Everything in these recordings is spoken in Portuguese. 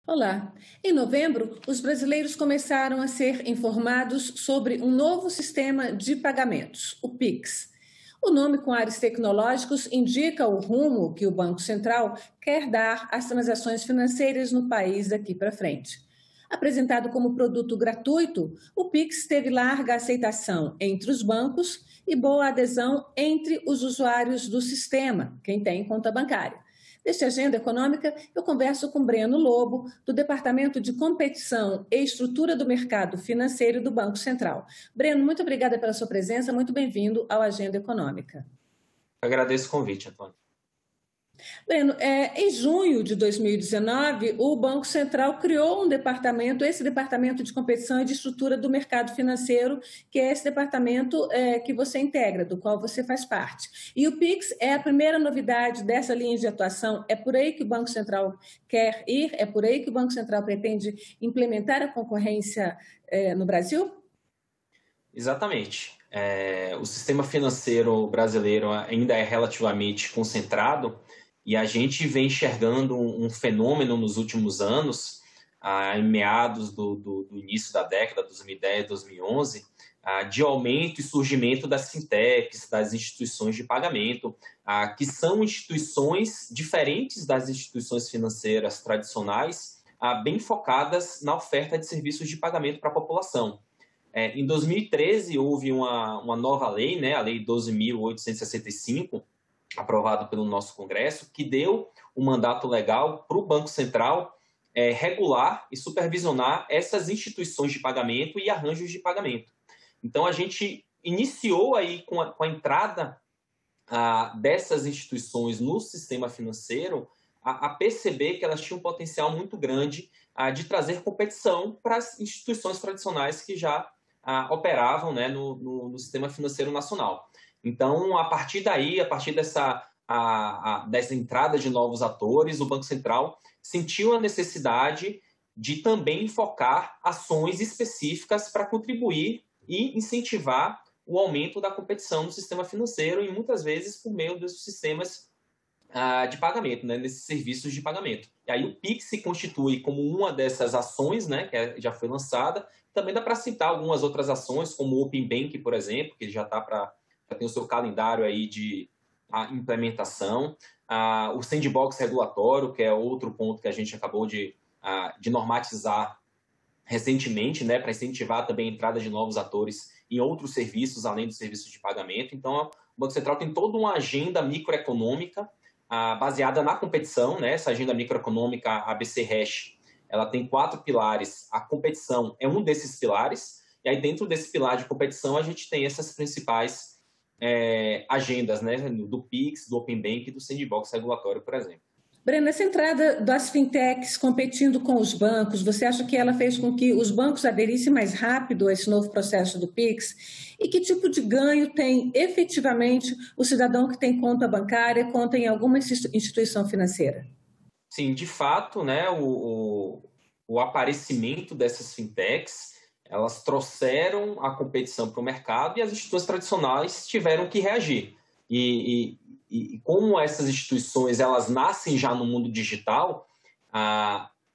Olá! Em novembro, os brasileiros começaram a ser informados sobre um novo sistema de pagamentos, o Pix. O nome com ares tecnológicos indica o rumo que o Banco Central quer dar às transações financeiras no país daqui para frente. Apresentado como produto gratuito, o Pix teve larga aceitação entre os bancos e boa adesão entre os usuários do sistema, quem tem conta bancária. Neste Agenda Econômica, eu converso com Breno Lobo, do Departamento de Competição e Estrutura do Mercado Financeiro do Banco Central. Breno, muito obrigada pela sua presença, muito bem-vindo ao Agenda Econômica. Agradeço o convite, Antônio. Breno, em junho de 2019, o Banco Central criou esse departamento de competição e de estrutura do mercado financeiro, que é esse departamento que você integra, do qual você faz parte. E o Pix é a primeira novidade dessa linha de atuação. É por aí que o Banco Central quer ir? É por aí que o Banco Central pretende implementar a concorrência no Brasil? Exatamente. O sistema financeiro brasileiro ainda é relativamente concentrado e a gente vem enxergando um fenômeno nos últimos anos, em meados do início da década, 2010, 2011, de aumento e surgimento das fintechs, das instituições de pagamento, que são instituições diferentes das instituições financeiras tradicionais, bem focadas na oferta de serviços de pagamento para a população. Em 2013, houve uma nova lei, né, a Lei 12.865, aprovada pelo nosso Congresso, que deu um mandato legal para o Banco Central regular e supervisionar essas instituições de pagamento e arranjos de pagamento. Então, a gente iniciou aí com a entrada dessas instituições no sistema financeiro a perceber que elas tinham um potencial muito grande de trazer competição para as instituições tradicionais que já operavam, né, no sistema financeiro nacional. Então, a partir daí, a partir dessa entrada de novos atores, o Banco Central sentiu a necessidade de também focar ações específicas para contribuir e incentivar o aumento da competição no sistema financeiro e muitas vezes por meio dos sistemas de pagamento, né, nesses serviços de pagamento. E aí o Pix se constitui como uma dessas ações, né, que já foi lançada. Também dá para citar algumas outras ações, como o Open Bank, por exemplo, que já tem o seu calendário aí de implementação. O sandbox regulatório, que é outro ponto que a gente acabou de normatizar recentemente, né, para incentivar também a entrada de novos atores em outros serviços, além dos serviços de pagamento. Então, o Banco Central tem toda uma agenda microeconômica baseada na competição, né? Essa agenda microeconômica, a ABC Hash, ela tem 4 pilares. A competição é um desses pilares. E aí, dentro desse pilar de competição, a gente tem essas principais agendas, né? Do Pix, do Open Bank e do Sandbox regulatório, por exemplo. Breno, essa entrada das fintechs competindo com os bancos, você acha que ela fez com que os bancos aderissem mais rápido a esse novo processo do Pix? E que tipo de ganho tem efetivamente o cidadão que tem conta bancária, conta em alguma instituição financeira? Sim, de fato, né, o aparecimento dessas fintechs, elas trouxeram a competição para o mercado e as instituições tradicionais tiveram que reagir. E como essas instituições elas nascem já no mundo digital,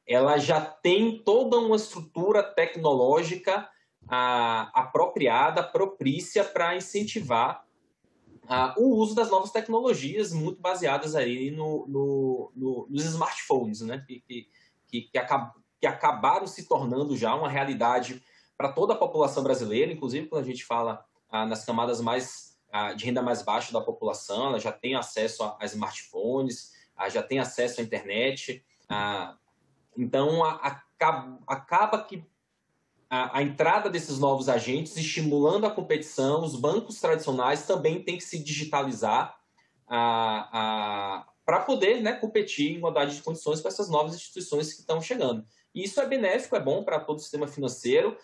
elas já têm toda uma estrutura tecnológica apropriada, propícia para incentivar o uso das novas tecnologias, muito baseadas aí nos smartphones, né? que acabaram se tornando já uma realidade para toda a população brasileira, inclusive quando a gente fala nas camadas de renda mais baixa da população, ela já tem acesso a smartphones, já tem acesso à internet. Então, acaba que a entrada desses novos agentes, estimulando a competição, os bancos tradicionais também têm que se digitalizar para poder, né, competir em igualdade de condições com essas novas instituições que estão chegando. E isso é benéfico, é bom para todo o sistema financeiro,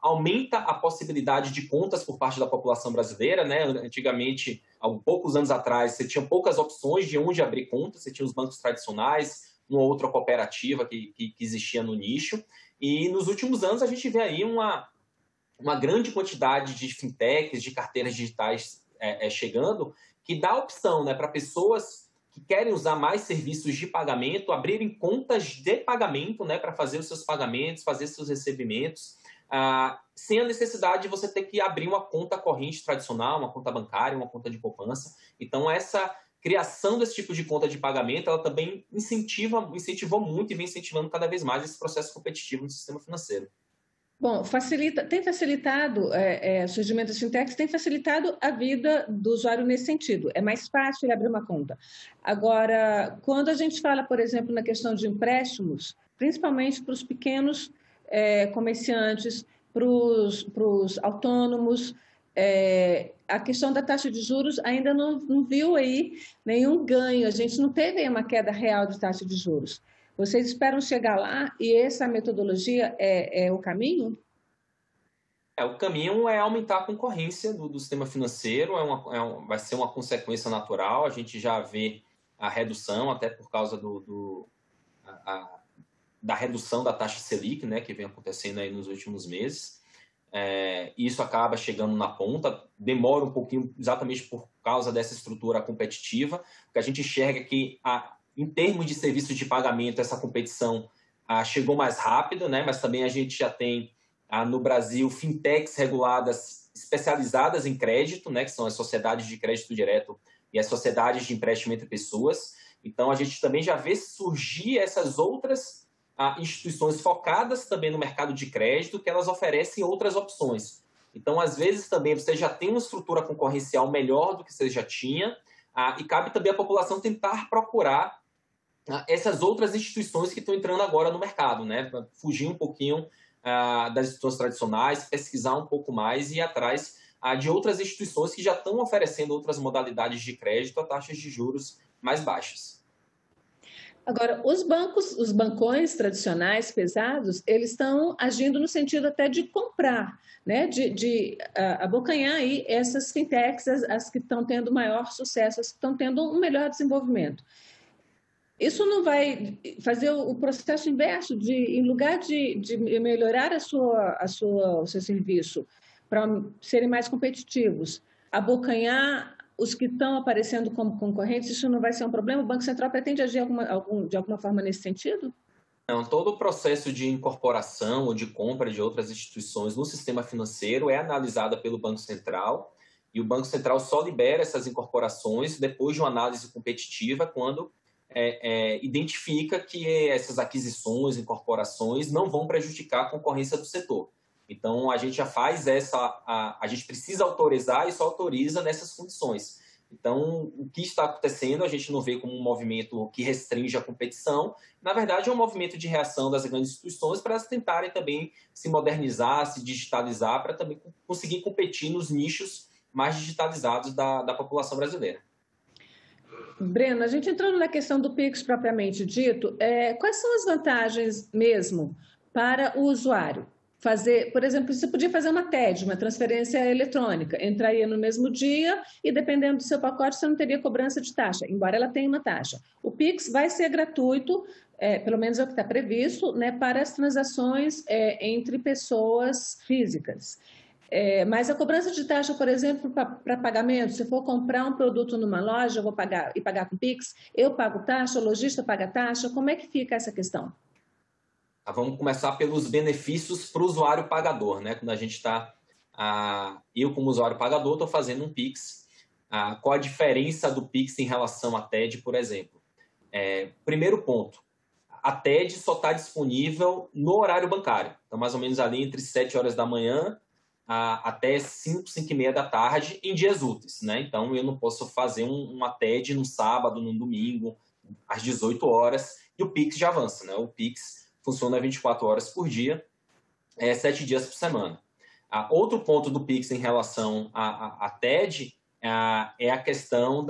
aumenta a possibilidade de contas por parte da população brasileira, né? Antigamente, há poucos anos atrás, você tinha poucas opções de onde abrir contas, você tinha os bancos tradicionais, uma outra cooperativa que existia no nicho, e nos últimos anos a gente vê aí uma grande quantidade de fintechs, de carteiras digitais chegando, que dá opção, né, para pessoas que querem usar mais serviços de pagamento, abrirem contas de pagamento, né, para fazer os seus pagamentos, fazer seus recebimentos, sem a necessidade de você ter que abrir uma conta corrente tradicional, uma conta bancária, uma conta de poupança. Então, essa criação desse tipo de conta de pagamento, ela também incentivou muito e vem incentivando cada vez mais esse processo competitivo no sistema financeiro. Bom, tem facilitado, o surgimento das fintechs tem facilitado a vida do usuário nesse sentido. É mais fácil ele abrir uma conta. Agora, quando a gente fala, por exemplo, na questão de empréstimos, principalmente para os pequenos comerciantes, para os autônomos, a questão da taxa de juros ainda não viu aí nenhum ganho. A gente não teve aí uma queda real de taxa de juros. Vocês esperam chegar lá e essa metodologia é o caminho? O caminho é aumentar a concorrência do sistema financeiro, vai ser uma consequência natural. A gente já vê a redução, até por causa da redução da taxa Selic, né, que vem acontecendo aí nos últimos meses. Isso acaba chegando na ponta, demora um pouquinho exatamente por causa dessa estrutura competitiva, porque a gente enxerga que em termos de serviços de pagamento, essa competição chegou mais rápido, né? Mas também a gente já tem no Brasil fintechs reguladas especializadas em crédito, né? Que são as sociedades de crédito direto e as sociedades de empréstimo entre pessoas. Então, a gente também já vê surgir essas outras instituições focadas também no mercado de crédito, que elas oferecem outras opções. Então, às vezes, também você já tem uma estrutura concorrencial melhor do que você já tinha, e cabe também à população tentar procurar essas outras instituições que estão entrando agora no mercado, né? Para fugir um pouquinho das instituições tradicionais, pesquisar um pouco mais e ir atrás de outras instituições que já estão oferecendo outras modalidades de crédito a taxas de juros mais baixas. Agora, os bancões tradicionais pesados, eles estão agindo no sentido até de comprar, né? de abocanhar aí essas fintechs, as que estão tendo maior sucesso, as que estão tendo um melhor desenvolvimento. Isso não vai fazer o processo inverso em lugar de melhorar o seu serviço para serem mais competitivos, abocanhar os que estão aparecendo como concorrentes, isso não vai ser um problema? O Banco Central pretende agir de alguma forma nesse sentido? Não, todo o processo de incorporação ou de compra de outras instituições no sistema financeiro é analisado pelo Banco Central, e o Banco Central só libera essas incorporações depois de uma análise competitiva, quando identifica que essas aquisições, incorporações não vão prejudicar a concorrência do setor. Então, a gente já faz a gente precisa autorizar e só autoriza nessas condições. Então, o que está acontecendo, a gente não vê como um movimento que restringe a competição. Na verdade, é um movimento de reação das grandes instituições para elas tentarem também se modernizar, se digitalizar, para também conseguir competir nos nichos mais digitalizados da população brasileira. Breno, a gente entrando na questão do Pix propriamente dito, quais são as vantagens mesmo para o usuário? Por exemplo, você podia fazer uma TED, uma transferência eletrônica, entraria no mesmo dia e, dependendo do seu pacote, você não teria cobrança de taxa, embora ela tenha uma taxa. O Pix vai ser gratuito, pelo menos é o que está previsto, né, para as transações entre pessoas físicas. Mas a cobrança de taxa, por exemplo, para pagamento, se for comprar um produto numa loja, eu vou pagar com Pix, eu pago taxa, o lojista paga taxa, como é que fica essa questão? Vamos começar pelos benefícios para o usuário pagador, né? Quando a gente está, eu como usuário pagador, estou fazendo um Pix. Qual a diferença do Pix em relação à TED, por exemplo? Primeiro ponto, a TED só está disponível no horário bancário. Então, mais ou menos ali entre 7 horas da manhã até 5, 5 e meia da tarde em dias úteis, né? Então, eu não posso fazer uma TED no sábado, no domingo, às 18 horas, e o Pix já avança, né? O Pix funciona 24 horas por dia, 7 dias por semana. Outro ponto do Pix em relação à TED é a questão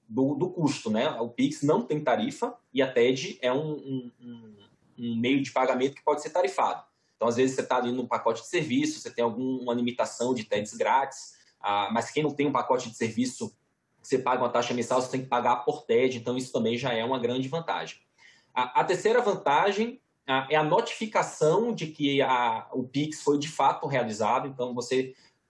do custo, né? O Pix não tem tarifa e a TED é um meio de pagamento que pode ser tarifado. Então, às vezes, você está ali num pacote de serviço, você tem alguma limitação de TEDs grátis, mas quem não tem um pacote de serviço, você paga uma taxa mensal, você tem que pagar por TED, então isso também já é uma grande vantagem. A terceira vantagem é a notificação de que o Pix foi de fato realizado. Então,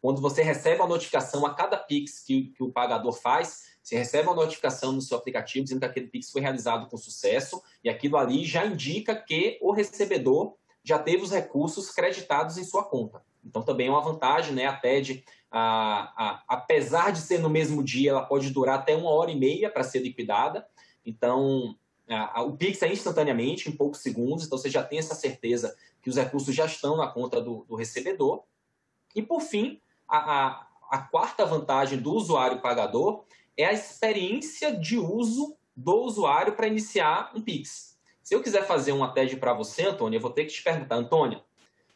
quando você recebe a notificação a cada Pix que o pagador faz, Você recebe uma notificação no seu aplicativo dizendo que aquele Pix foi realizado com sucesso e aquilo ali já indica que o recebedor já teve os recursos creditados em sua conta. Então, também é uma vantagem, né? A TED, apesar de ser no mesmo dia, ela pode durar até 1h30 para ser liquidada. Então, o Pix é instantaneamente, em poucos segundos, então você já tem essa certeza que os recursos já estão na conta do recebedor. E, por fim, a quarta vantagem do usuário pagador é a experiência de uso do usuário para iniciar um Pix. Se eu quiser fazer uma TED para você, Antônia, eu vou ter que te perguntar, Antônia,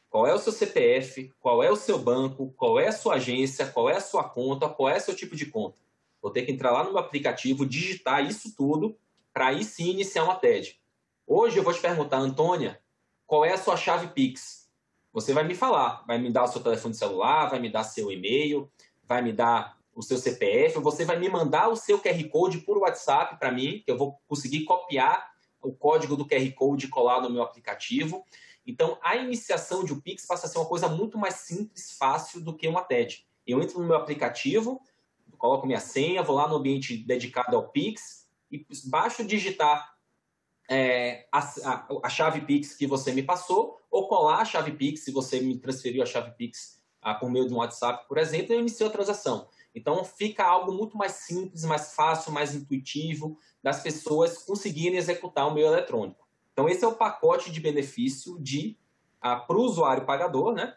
qual é o seu CPF, qual é o seu banco, qual é a sua agência, qual é a sua conta, qual é o seu tipo de conta. Vou ter que entrar lá no meu aplicativo, digitar isso tudo, para aí sim iniciar uma TED. Hoje eu vou te perguntar, Antônia, qual é a sua chave Pix? Você vai me falar, vai me dar o seu telefone celular, vai me dar seu e-mail, vai me dar o seu CPF, você vai me mandar o seu QR Code por WhatsApp para mim, que eu vou conseguir copiar o código do QR Code e colar no meu aplicativo. Então, a iniciação de um Pix passa a ser uma coisa muito mais simples, fácil do que uma TED. Eu entro no meu aplicativo, coloco minha senha, vou lá no ambiente dedicado ao Pix e basta digitar a chave Pix que você me passou ou colar a chave Pix, se você me transferiu a chave Pix por meio de um WhatsApp, por exemplo, e eu inicio a transação. Então, fica algo muito mais simples, mais fácil, mais intuitivo das pessoas conseguirem executar o meio eletrônico. Então, esse é o pacote de benefício para o usuário pagador, né?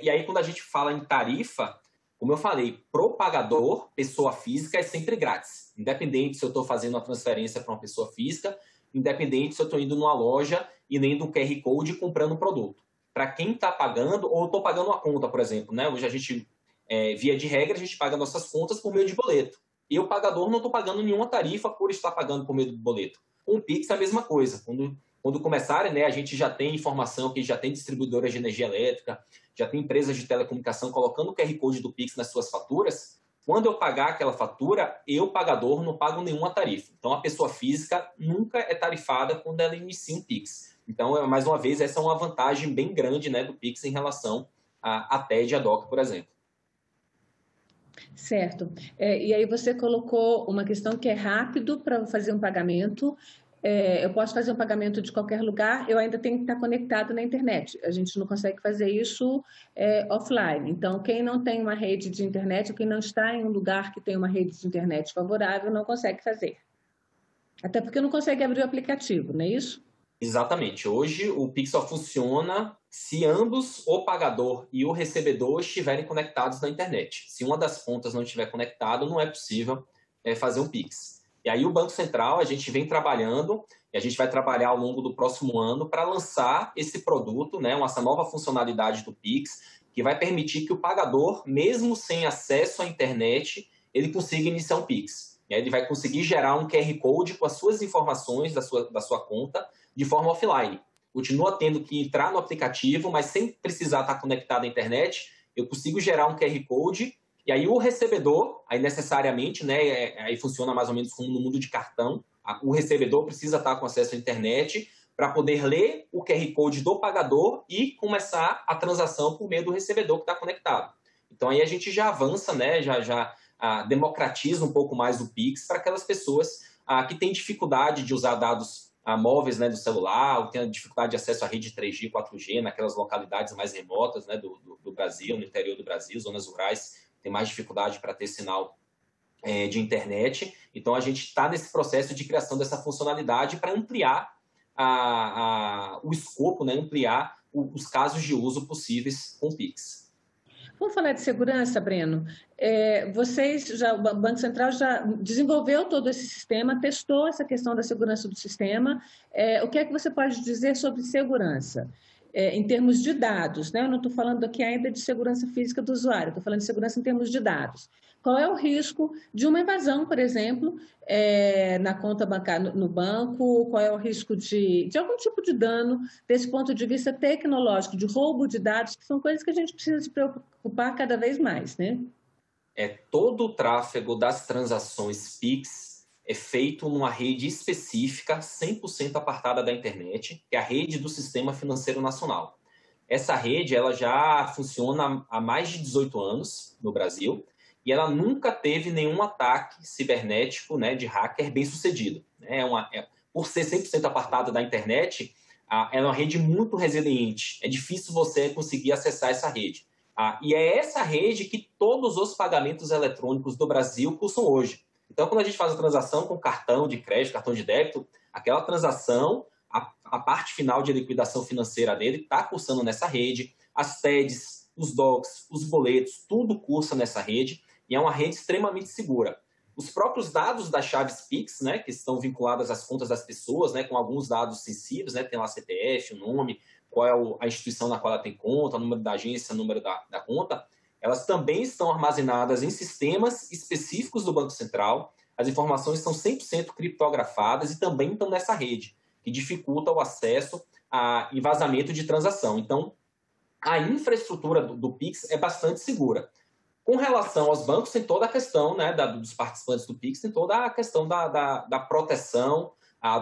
E aí, quando a gente fala em tarifa, como eu falei, pro pagador, pessoa física, é sempre grátis. Independente se eu estou fazendo uma transferência para uma pessoa física, independente se eu estou indo numa loja e lendo um QR Code e comprando um produto. Para quem está pagando, ou estou pagando uma conta, por exemplo, né? Hoje a gente, via de regra, a gente paga nossas contas por meio de boleto. E o pagador não estou pagando nenhuma tarifa por estar pagando por meio do boleto. Com o Pix é a mesma coisa. Quando começarem, né, a gente já tem informação que já tem distribuidoras de energia elétrica, já tem empresas de telecomunicação colocando o QR Code do Pix nas suas faturas. Quando eu pagar aquela fatura, eu, pagador, não pago nenhuma tarifa. Então, a pessoa física nunca é tarifada quando ela inicia um Pix. Então, mais uma vez, essa é uma vantagem bem grande, né, do Pix em relação à TED e à DOC, por exemplo. Certo. E aí você colocou uma questão que é rápido para fazer um pagamento. Eu posso fazer um pagamento de qualquer lugar, eu ainda tenho que estar conectado na internet. A gente não consegue fazer isso offline. Então, quem não tem uma rede de internet, ou quem não está em um lugar que tem uma rede de internet favorável, não consegue fazer. Até porque não consegue abrir o aplicativo, não é isso? Exatamente. Hoje, o Pix só funciona se ambos, o pagador e o recebedor, estiverem conectados na internet. Se uma das pontas não estiver conectada, não é possível fazer um Pix. E aí o Banco Central, a gente vem trabalhando, e a gente vai trabalhar ao longo do próximo ano para lançar esse produto, né, essa nova funcionalidade do Pix, que vai permitir que o pagador, mesmo sem acesso à internet, ele consiga iniciar um Pix. E aí ele vai conseguir gerar um QR Code com as suas informações da sua conta de forma offline. Continua tendo que entrar no aplicativo, mas sem precisar estar conectado à internet, eu consigo gerar um QR Code. E aí o recebedor, aí necessariamente, né, aí funciona mais ou menos como no mundo de cartão, o recebedor precisa estar com acesso à internet para poder ler o QR Code do pagador e começar a transação por meio do recebedor que está conectado. Então aí a gente já avança, né, já democratiza um pouco mais o Pix para aquelas pessoas que têm dificuldade de usar dados móveis, né, do celular, ou tem dificuldade de acesso à rede 3G, 4G, naquelas localidades mais remotas, né, do Brasil, no interior do Brasil, zonas rurais, tem mais dificuldade para ter sinal de internet. Então, a gente está nesse processo de criação dessa funcionalidade para ampliar o escopo, né, ampliar os casos de uso possíveis com o Pix. Vamos falar de segurança, Breno. O Banco Central já desenvolveu todo esse sistema, testou essa questão da segurança do sistema. O que é que você pode dizer sobre segurança? Em termos de dados, né? Eu não estou falando aqui ainda de segurança física do usuário, estou falando de segurança em termos de dados. Qual é o risco de uma invasão, por exemplo, na conta bancária no banco? Qual é o risco de algum tipo de dano desse ponto de vista tecnológico, de roubo de dados, que são coisas que a gente precisa se preocupar cada vez mais, né? Todo o tráfego das transações Pix é feito numa rede específica, 100% apartada da internet, que é a rede do Sistema Financeiro Nacional. Essa rede ela já funciona há mais de 18 anos no Brasil e ela nunca teve nenhum ataque cibernético, né, de hacker bem sucedido. Por ser 100% apartada da internet, ela é uma rede muito resiliente. É difícil você conseguir acessar essa rede. E é essa rede que todos os pagamentos eletrônicos do Brasil cursam hoje. Então, quando a gente faz a transação com cartão de crédito, cartão de débito, aquela transação, a parte final de liquidação financeira dele está cursando nessa rede. As TEDs, os DOCs, os boletos, tudo cursa nessa rede. E é uma rede extremamente segura. Os próprios dados das chaves Pix, né, que estão vinculadas às contas das pessoas, né, com alguns dados sensíveis, né, tem lá CPF, o nome, qual é a instituição na qual ela tem conta, o número da agência, o número da conta, elas também estão armazenadas em sistemas específicos do Banco Central. As informações são 100% criptografadas e também estão nessa rede, que dificulta o acesso e vazamento de transação. Então, a infraestrutura do Pix é bastante segura. Com relação aos bancos, tem toda a questão, né, dos participantes do Pix, tem toda a questão da proteção,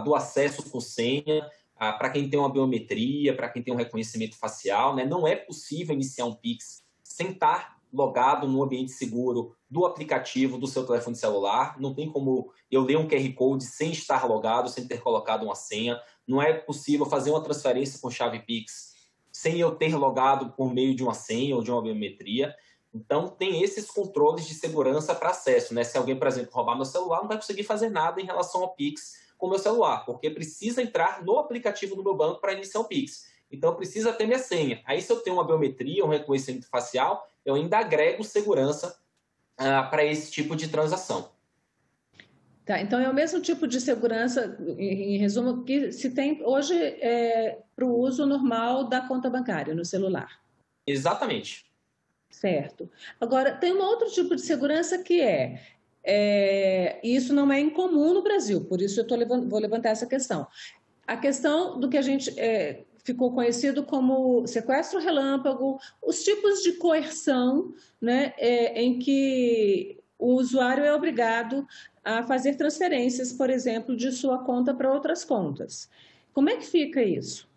do acesso com senha, para quem tem uma biometria, para quem tem um reconhecimento facial. Né? Não é possível iniciar um Pix sem estar logado no ambiente seguro do aplicativo do seu telefone celular. Não tem como eu ler um QR Code sem estar logado, sem ter colocado uma senha. Não é possível fazer uma transferência com chave Pix sem eu ter logado por meio de uma senha ou de uma biometria. Então, tem esses controles de segurança para acesso. Né? Se alguém, por exemplo, roubar meu celular, não vai conseguir fazer nada em relação ao Pix com o meu celular, porque precisa entrar no aplicativo do meu banco para iniciar o Pix. Então, precisa ter minha senha. Aí, se eu tenho uma biometria, um reconhecimento facial, eu ainda agrego segurança para esse tipo de transação. Tá, então, é o mesmo tipo de segurança, em resumo, que se tem hoje para o uso normal da conta bancária no celular. Exatamente. Certo. Agora, tem um outro tipo de segurança que isso não é incomum no Brasil, por isso vou levantar essa questão. A questão do que a gente ficou conhecido como sequestro relâmpago, os tipos de coerção, né, em que o usuário é obrigado a fazer transferências, por exemplo, de sua conta para outras contas. Como é que fica isso?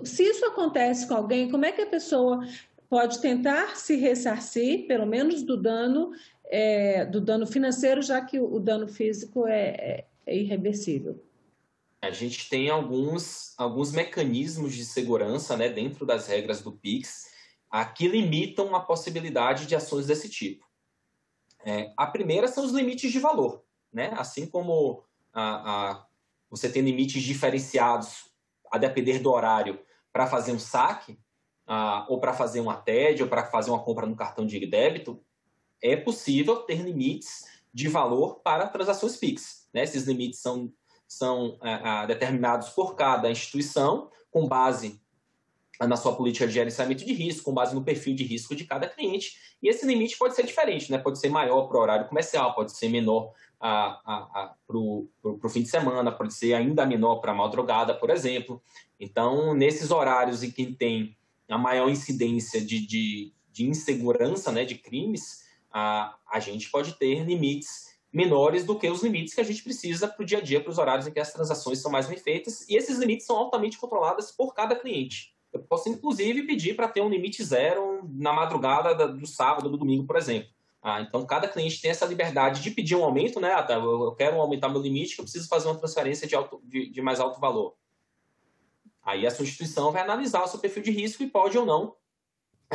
Se isso acontece com alguém, como é que a pessoa pode tentar se ressarcir, pelo menos do dano financeiro, já que o dano físico é irreversível? A gente tem alguns mecanismos de segurança, né, dentro das regras do Pix, que limitam a possibilidade de ações desse tipo. A primeira são os limites de valor. Né? Assim como você tem limites diferenciados a depender do horário para fazer um saque, ou para fazer uma TED, ou para fazer uma compra no cartão de débito, é possível ter limites de valor para transações Pix. Né? Esses limites são determinados por cada instituição, com base na sua política de gerenciamento de risco, com base no perfil de risco de cada cliente. E esse limite pode ser diferente, né? Pode ser maior para o horário comercial, pode ser menor para o fim de semana, pode ser ainda menor para a madrugada, por exemplo. Então, nesses horários em que tem a maior incidência de insegurança, né, de crimes, a gente pode ter limites menores do que os limites que a gente precisa para o dia a dia, para os horários em que as transações são mais bem feitas, e esses limites são altamente controlados por cada cliente. Eu posso, inclusive, pedir para ter um limite zero na madrugada do sábado ou do domingo, por exemplo. Então, cada cliente tem essa liberdade de pedir um aumento, né? Eu quero aumentar meu limite, que eu preciso fazer uma transferência de mais alto valor. Aí a sua instituição vai analisar o seu perfil de risco e pode ou não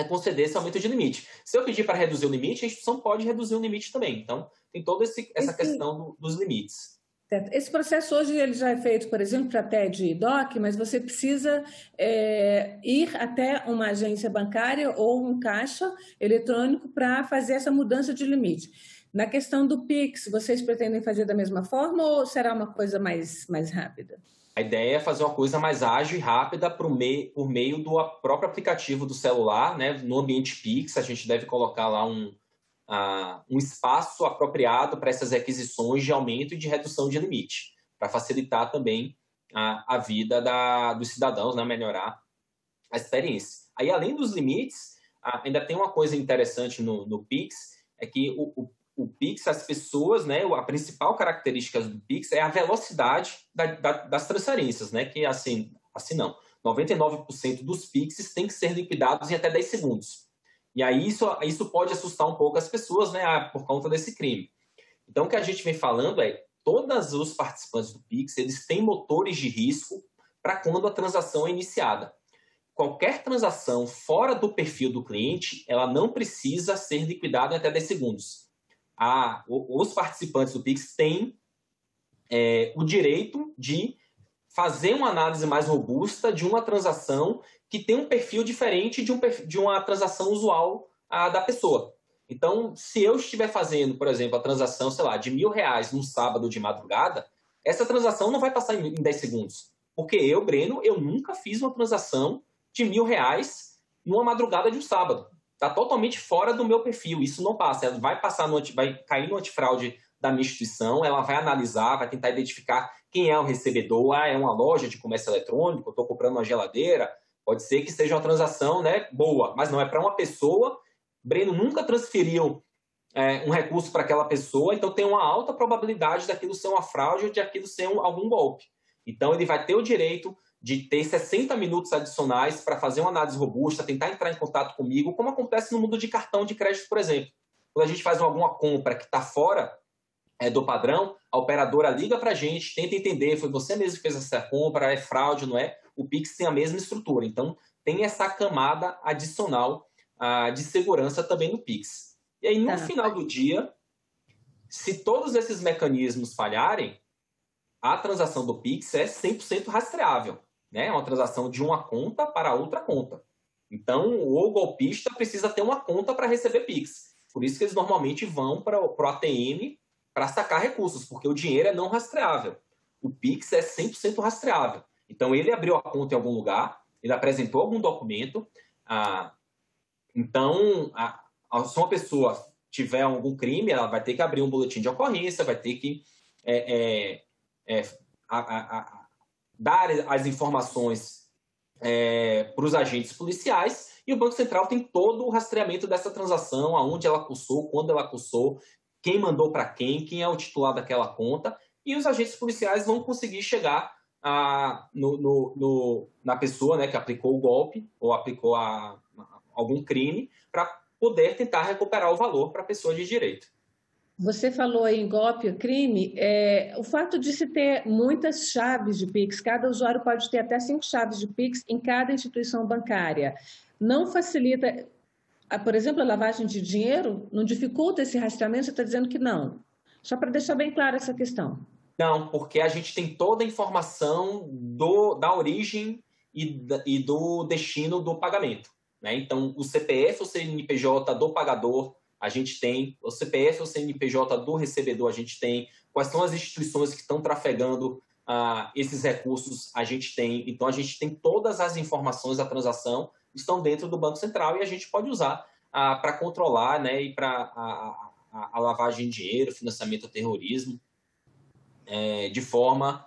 conceder esse aumento de limite. Se eu pedir para reduzir o limite, a instituição pode reduzir o limite também. Então, tem toda essa questão dos limites. Certo. Esse processo hoje ele já é feito, por exemplo, para TED e DOC, mas você precisa ir até uma agência bancária ou um caixa eletrônico para fazer essa mudança de limite. Na questão do Pix, vocês pretendem fazer da mesma forma ou será uma coisa mais rápida? A ideia é fazer uma coisa mais ágil e rápida por meio do próprio aplicativo do celular, né? No ambiente Pix, a gente deve colocar lá um espaço apropriado para essas requisições de aumento e de redução de limite, para facilitar também a vida dos cidadãos, né? Melhorar a experiência. Aí, além dos limites, ainda tem uma coisa interessante no Pix, é que o Pix, as pessoas, né, a principal característica do Pix é a velocidade das transferências, né, que assim não. 99% dos Pix têm que ser liquidados em até 10 segundos. E aí isso pode assustar um pouco as pessoas, né, por conta desse crime. Então, o que a gente vem falando é todos os participantes do Pix, eles têm motores de risco para quando a transação é iniciada. Qualquer transação fora do perfil do cliente, ela não precisa ser liquidada em até 10 segundos. Os participantes do Pix têm o direito de fazer uma análise mais robusta de uma transação que tem um perfil diferente de uma transação usual da pessoa. Então, se eu estiver fazendo, por exemplo, a transação, sei lá, de R$1.000 num sábado de madrugada, essa transação não vai passar em 10 segundos. Porque eu, Breno, eu nunca fiz uma transação de R$1.000 numa madrugada de um sábado. Está totalmente fora do meu perfil. Isso não passa. Ela vai cair no antifraude da minha instituição, ela vai analisar, vai tentar identificar quem é o recebedor. É uma loja de comércio eletrônico, eu estou comprando uma geladeira. Pode ser que seja uma transação, né, boa, mas não é para uma pessoa. Breno nunca transferiu um recurso para aquela pessoa, então tem uma alta probabilidade daquilo ser uma fraude ou de aquilo ser algum golpe. Então ele vai ter o direito de ter 60 minutos adicionais para fazer uma análise robusta, tentar entrar em contato comigo, como acontece no mundo de cartão de crédito, por exemplo. Quando a gente faz alguma compra que está fora do padrão, a operadora liga para a gente, tenta entender, foi você mesmo que fez essa compra, é fraude, não é? O Pix tem a mesma estrutura. Então, tem essa camada adicional de segurança também no Pix. E aí, no final do dia, se todos esses mecanismos falharem, a transação do Pix é 100% rastreável. Né? É uma transação de uma conta para outra conta. Então, o golpista precisa ter uma conta para receber Pix. Por isso que eles normalmente vão para o ATM para sacar recursos, porque o dinheiro é não rastreável. O Pix é 100% rastreável. Então, ele abriu a conta em algum lugar, ele apresentou algum documento. Então, se uma pessoa tiver algum crime, ela vai ter que abrir um boletim de ocorrência, vai ter que dar as informações para os agentes policiais, e o Banco Central tem todo o rastreamento dessa transação, aonde ela cursou, quando ela cursou, quem mandou para quem é o titular daquela conta, e os agentes policiais vão conseguir chegar na pessoa, né, que aplicou o golpe ou aplicou algum crime para poder tentar recuperar o valor para a pessoa de direito. Você falou em golpe, crime, o fato de se ter muitas chaves de Pix, cada usuário pode ter até 5 chaves de Pix em cada instituição bancária, não facilita, por exemplo, a lavagem de dinheiro? Não dificulta esse rastreamento? Você está dizendo que não. Só para deixar bem clara essa questão. Não, porque a gente tem toda a informação da origem e do destino do pagamento. Né? Então, o CPF ou CNPJ do pagador, a gente tem. O CPF ou CNPJ do recebedor, a gente tem. Quais são as instituições que estão trafegando esses recursos, a gente tem. Então, a gente tem todas as informações da transação, estão dentro do Banco Central e a gente pode usar para controlar, né, e para a lavagem de dinheiro, financiamento ao terrorismo, de forma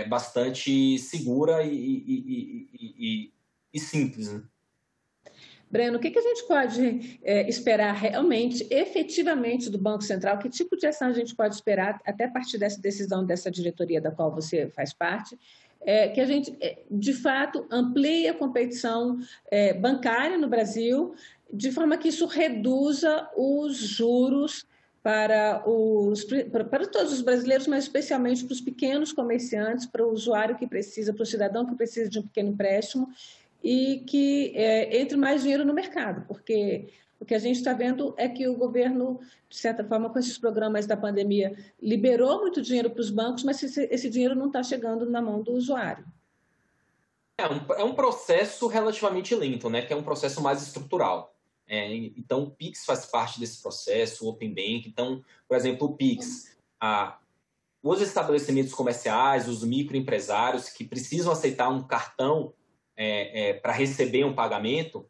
bastante segura e simples. Né? Breno, o que a gente pode esperar realmente, efetivamente, do Banco Central? Que tipo de ação a gente pode esperar, até a partir dessa decisão dessa diretoria da qual você faz parte, que a gente, de fato, amplie a competição bancária no Brasil, de forma que isso reduza os juros para todos os brasileiros, mas especialmente para os pequenos comerciantes, para o usuário que precisa, para o cidadão que precisa de um pequeno empréstimo, e que entre mais dinheiro no mercado, porque o que a gente está vendo é que o governo, de certa forma, com esses programas da pandemia, liberou muito dinheiro para os bancos, mas esse dinheiro não está chegando na mão do usuário. É um processo relativamente lento, né? Que é um processo mais estrutural. Então, o Pix faz parte desse processo, o Open Bank. Então, por exemplo, o Pix, os estabelecimentos comerciais, os microempresários que precisam aceitar um cartão para receber um pagamento,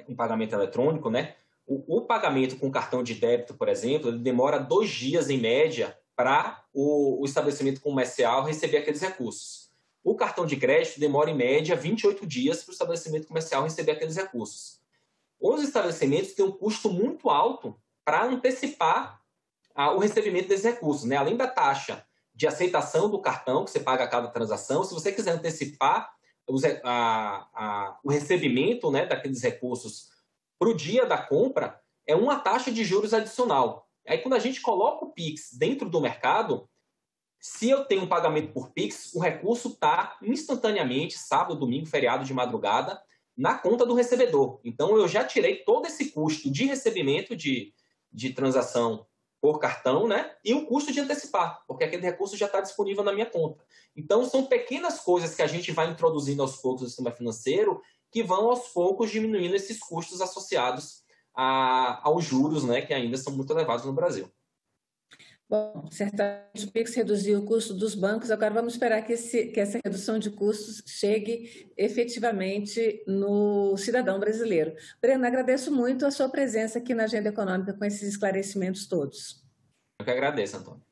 um pagamento eletrônico, né? O pagamento com cartão de débito, por exemplo, ele demora 2 dias, em média, para o estabelecimento comercial receber aqueles recursos. O cartão de crédito demora, em média, 28 dias para o estabelecimento comercial receber aqueles recursos. Os estabelecimentos têm um custo muito alto para antecipar o recebimento desses recursos, né? Além da taxa de aceitação do cartão, que você paga a cada transação, se você quiser antecipar o recebimento, né, daqueles recursos para o dia da compra é uma taxa de juros adicional. Aí, quando a gente coloca o Pix dentro do mercado, se eu tenho um pagamento por Pix, o recurso está instantaneamente, sábado, domingo, feriado de madrugada, na conta do recebedor. Então, eu já tirei todo esse custo de recebimento de transação por cartão, né? E o custo de antecipar, porque aquele recurso já está disponível na minha conta. Então, são pequenas coisas que a gente vai introduzindo aos poucos no sistema financeiro que vão, aos poucos, diminuindo esses custos associados aos juros, né? Que ainda são muito elevados no Brasil. Bom, certamente o Pix reduziu o custo dos bancos, agora vamos esperar que essa redução de custos chegue efetivamente no cidadão brasileiro. Breno, agradeço muito a sua presença aqui na Agenda Econômica com esses esclarecimentos todos. Eu que agradeço, Antônio.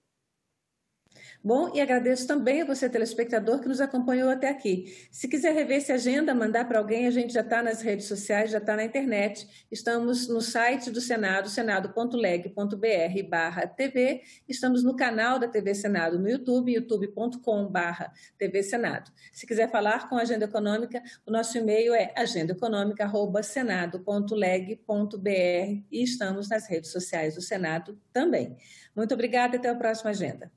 Bom, e agradeço também a você, telespectador, que nos acompanhou até aqui. Se quiser rever essa agenda, mandar para alguém, a gente já está nas redes sociais, já está na internet. Estamos no site do Senado, senado.leg.br/TV. Estamos no canal da TV Senado no YouTube, youtube.com/TV Senado. Se quiser falar com a Agenda Econômica, o nosso e-mail é agendaeconomica@senado.leg.br e estamos nas redes sociais do Senado também. Muito obrigada e até a próxima agenda.